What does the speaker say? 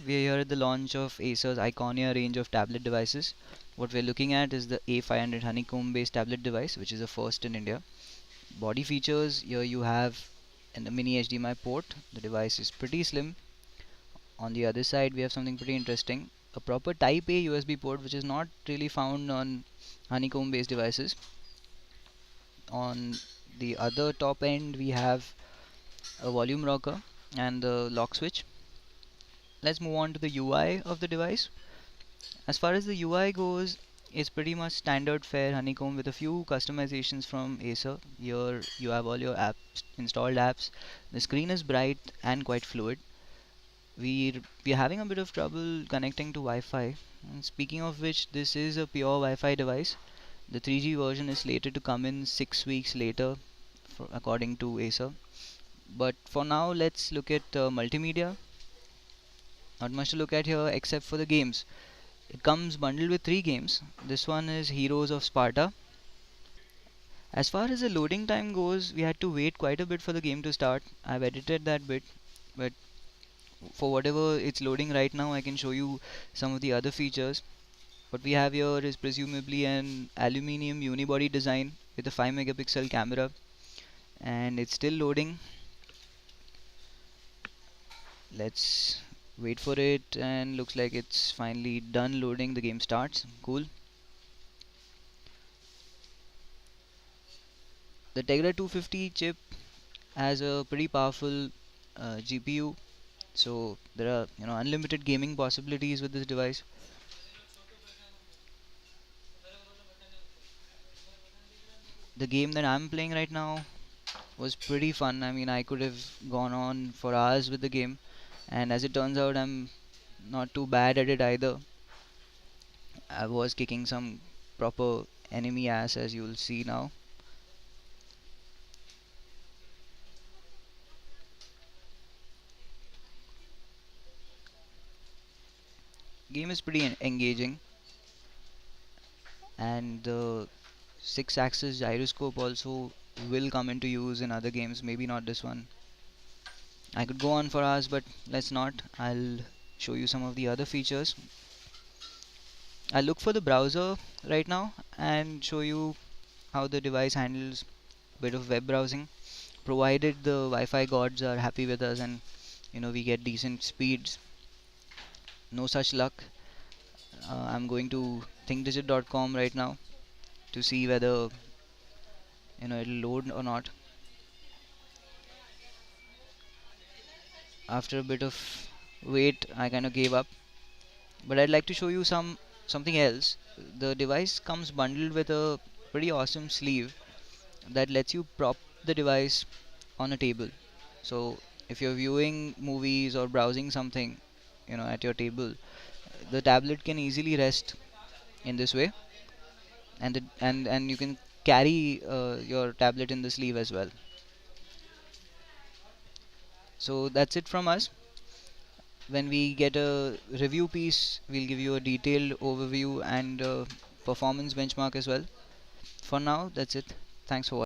we are here at the launch of Acer's Iconia range of tablet devices. What we're looking at is the A500 honeycomb based tablet device, which is a first in India. Body features, here you have a mini HDMI port. The device is pretty slim. On the other side, we have something pretty interesting, a proper Type A USB port, which is not really found on honeycomb based devices. On the other top end, we have a volume rocker and the lock switch. Let's move on to the UI of the device. As far as the UI goes, it's pretty much standard fare honeycomb with a few customizations from Acer. Here you have all your apps, installed apps. The screen is bright and quite fluid. We're having a bit of trouble connecting to Wi-Fi. And speaking of which, this is a pure Wi-Fi device. The 3G version is slated to come in 6 weeks later, according to Acer. But for now, let's look at multimedia. Not much to look at here except for the games. It comes bundled with 3 games. This one is Heroes of Sparta. As far as the loading time goes, we had to wait quite a bit for the game to start. I've edited that bit, but for whatever it's loading right now, I can show you some of the other features. What we have here is presumably an aluminium unibody design with a 5 megapixel camera, and it's still loading. Let's wait for it, and looks like it's finally done loading. The game starts. Cool. The Tegra 250 chip has a pretty powerful GPU, so there are unlimited gaming possibilities with this device. The game that I'm playing right now was pretty fun. I mean, I could have gone on for hours with the game, and as it turns out, I'm not too bad at it either. I was kicking some proper enemy ass, as you'll see now. Game is pretty engaging, and the 6-axis gyroscope also will come into use in other games, maybe not this one. I could go on for hours, but let's not. I'll show you some of the other features. I'll look for the browser right now and show you how the device handles a bit of web browsing, provided the Wi-Fi gods are happy with us and we get decent speeds. No such luck. I'm going to thinkdigit.com right now to see whether it'll load or not. After a bit of wait, I kind of gave up. But I'd like to show you something else. The device comes bundled with a pretty awesome sleeve that lets you prop the device on a table. So if you're viewing movies or browsing something, at your table, the tablet can easily rest in this way, and you can carry your tablet in the sleeve as well. So that's it from us. When we get a review piece, we'll give you a detailed overview and performance benchmark as well. For now, that's it. Thanks for watching.